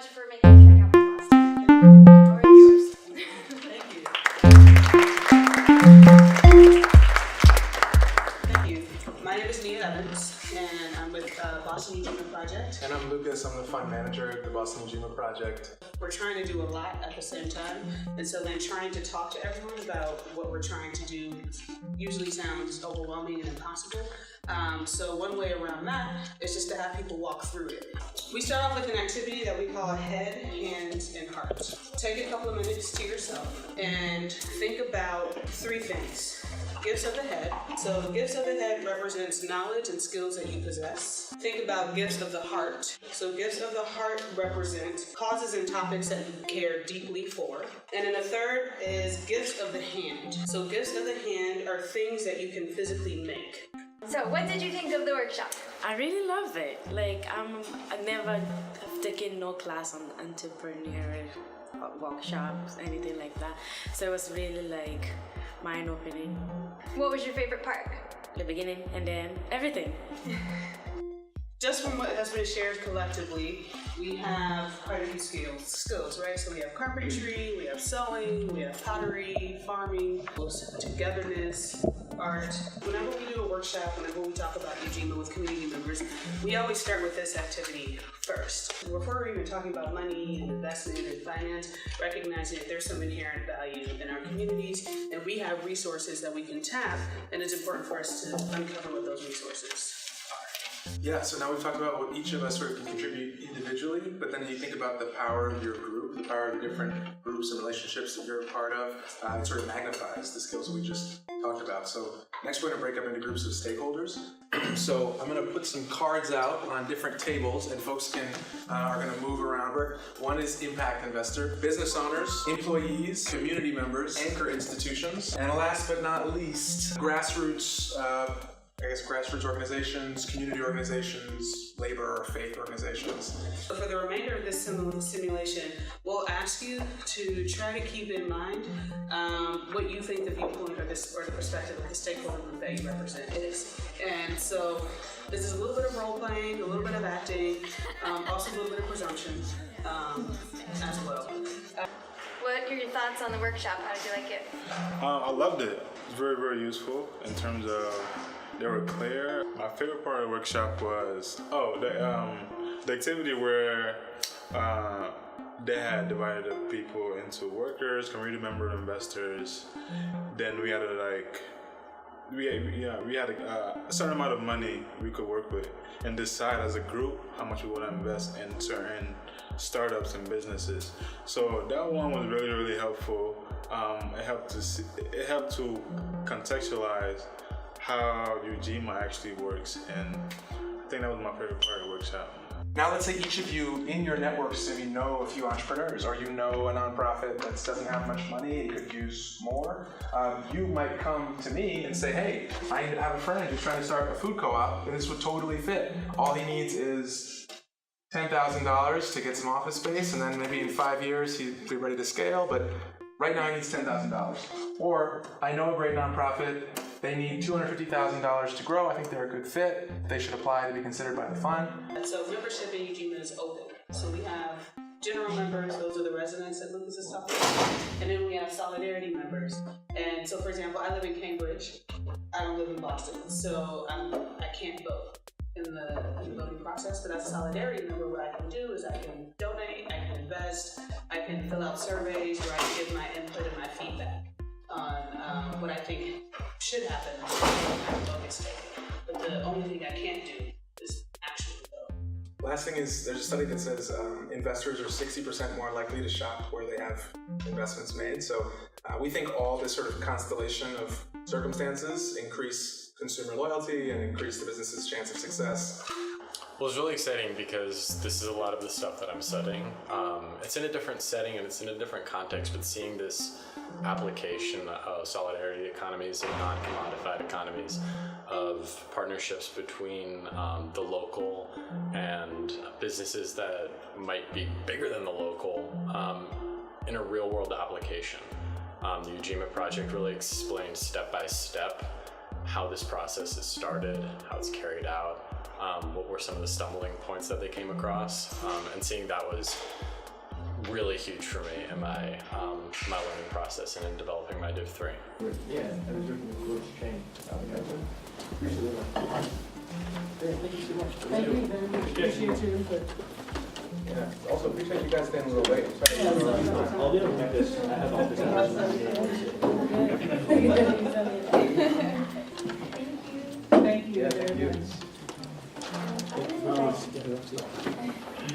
much for making me check out my Boston. Or yours. Thank you. Thank you. My name is Nia Evans, and I'm with Boston Ujima Project. And I'm Lucas. I'm the fund manager at the Boston Ujima Project. We're trying to do a lot at the same time, and so then trying to talk to everyone about what we're trying to do usually sounds overwhelming and impossible. So one way around that is just to have people walk through it. We start off with an activity that we call head, hands, and heart. Take a couple of minutes to yourself and think about three things. Gifts of the head. So gifts of the head represents knowledge and skills that you possess. Think about gifts of the heart. So gifts of the heart represent causes and topics that you care deeply for. And then the third is gifts of the hand. So gifts of the hand are things that you can physically make. So what did you think of the workshop? I really love it. Like I never have taken no class on entrepreneurial workshops, anything like that. So it was really like mind-opening. What was your favorite part? The beginning and then everything. Just from what has been shared collectively, we have quite a few skills, right? So we have carpentry, we have sewing, we have pottery, farming, togetherness, art. Whenever we do a workshop, whenever we talk about Ujima with community members, we always start with this activity first. Before we're even talking about money and investment and finance, recognizing that there's some inherent value in our communities and we have resources that we can tap, and it's important for us to uncover what those resources are. Yeah, so now we've talked about what each of us sort of can contribute individually, but then you think about the power of your group, the power of the different groups and relationships that you're a part of. It sort of magnifies the skills that we just talked about. So next we're going to break up into groups of stakeholders. So I'm going to put some cards out on different tables, and folks are going to move around. One is impact investor, business owners, employees, community members, anchor institutions, and last but not least, grassroots organizations, community organizations, labor or faith organizations. So for the remainder of this simulation, we'll ask you to try to keep in mind what you think the viewpoint or the perspective of the stakeholder group that you represent is. And so this is a little bit of role playing, a little bit of acting, also a little bit of presumption as well. What are your thoughts on the workshop? How did you like it? I loved it. It's very, very useful in terms of they were clear. My favorite part of the workshop was the activity where they had divided the people into workers, community members, investors. Then we had a certain amount of money we could work with and decide as a group how much we want to invest in certain startups and businesses. So that one was really, really helpful. It helped to contextualize how Ujima actually works, and I think that was my favorite part of the workshop. Now let's say each of you in your networks, if you know a few entrepreneurs or you know a nonprofit that doesn't have much money and could use more, you might come to me and say, hey, I have a friend who's trying to start a food co-op and this would totally fit. All he needs is $10,000 to get some office space, and then maybe in 5 years he'd be ready to scale, but right now he needs $10,000. Or I know a great nonprofit, they need $250,000 to grow. I think they're a good fit. They should apply to be considered by the fund. And so membership in Ujima is open. So we have general members, those are the residents that Lucas is talking about, and then we have solidarity members. And so, for example, I live in Cambridge. I don't live in Boston, so I can't vote in the voting process. But as a solidarity member, what I can do is I can donate, I can invest, I can fill out surveys where I give my input and my feedback on what I think should happen when my vote is taken. But the only thing I can't do is actually vote. Last thing is, there's a study that says investors are 60% more likely to shop where they have investments made. So we think all this sort of constellation of circumstances increase consumer loyalty and increase the business's chance of success. Well, it's really exciting because this is a lot of the stuff that I'm studying. It's in a different setting and it's in a different context, but seeing this application of solidarity economies and non-commodified economies, of partnerships between the local and businesses that might be bigger than the local in a real-world application. The Ujima project really explains step by step how this process is started, how it's carried out, what were some of the stumbling points that they came across, and seeing that was really huge for me in my my learning process and in developing my Div 3. Yeah, that was really cool to change. Appreciate it. Thank you so much. Thank you very much. Appreciate your input. Yeah. Also appreciate you guys staying a little late. Sorry. I'll do this. I have all this. Thank you. Yeah, thank you.